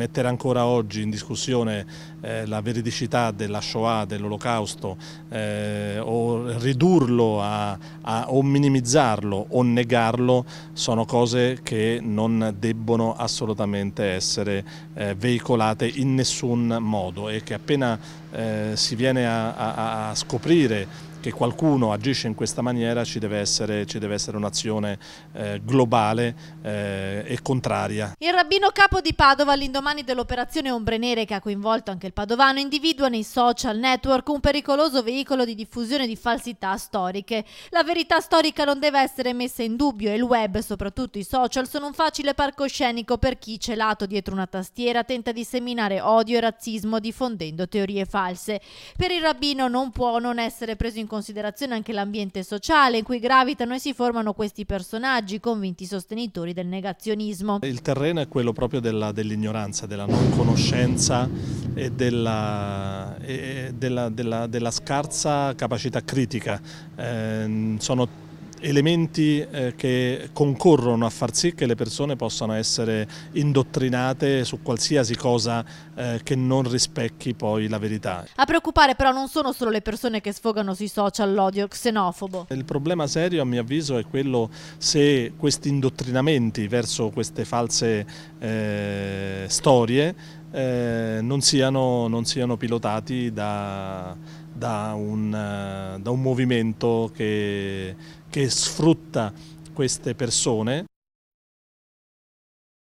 mettere ancora oggi in discussione la veridicità della Shoah, dell'Olocausto, o ridurlo o minimizzarlo o negarlo, sono cose che non debbono assolutamente essere veicolate in nessun modo, e che appena si viene a scoprire che qualcuno agisce in questa maniera ci deve essere un'azione globale e contraria. Il rabbino capo di Padova, all'indomani dell'operazione Ombre Nere che ha coinvolto anche il padovano, individua nei social network un pericoloso veicolo di diffusione di falsità storiche. La verità storica non deve essere messa in dubbio e il web, soprattutto i social, sono un facile palcoscenico per chi, celato dietro una tastiera, tenta di seminare odio e razzismo diffondendo teorie false. Per il rabbino non può non essere preso in considerazione anche l'ambiente sociale in cui gravitano e si formano questi personaggi, convinti sostenitori del negazionismo. Il terreno è quello proprio dell'ignoranza, della non conoscenza e della scarsa capacità critica. Sono elementi che concorrono a far sì che le persone possano essere indottrinate su qualsiasi cosa che non rispecchi poi la verità. A preoccupare però non sono solo le persone che sfogano sui social l'odio xenofobo. Il problema serio, a mio avviso, è quello se questi indottrinamenti verso queste false storie non siano pilotati da un movimento che sfrutta queste persone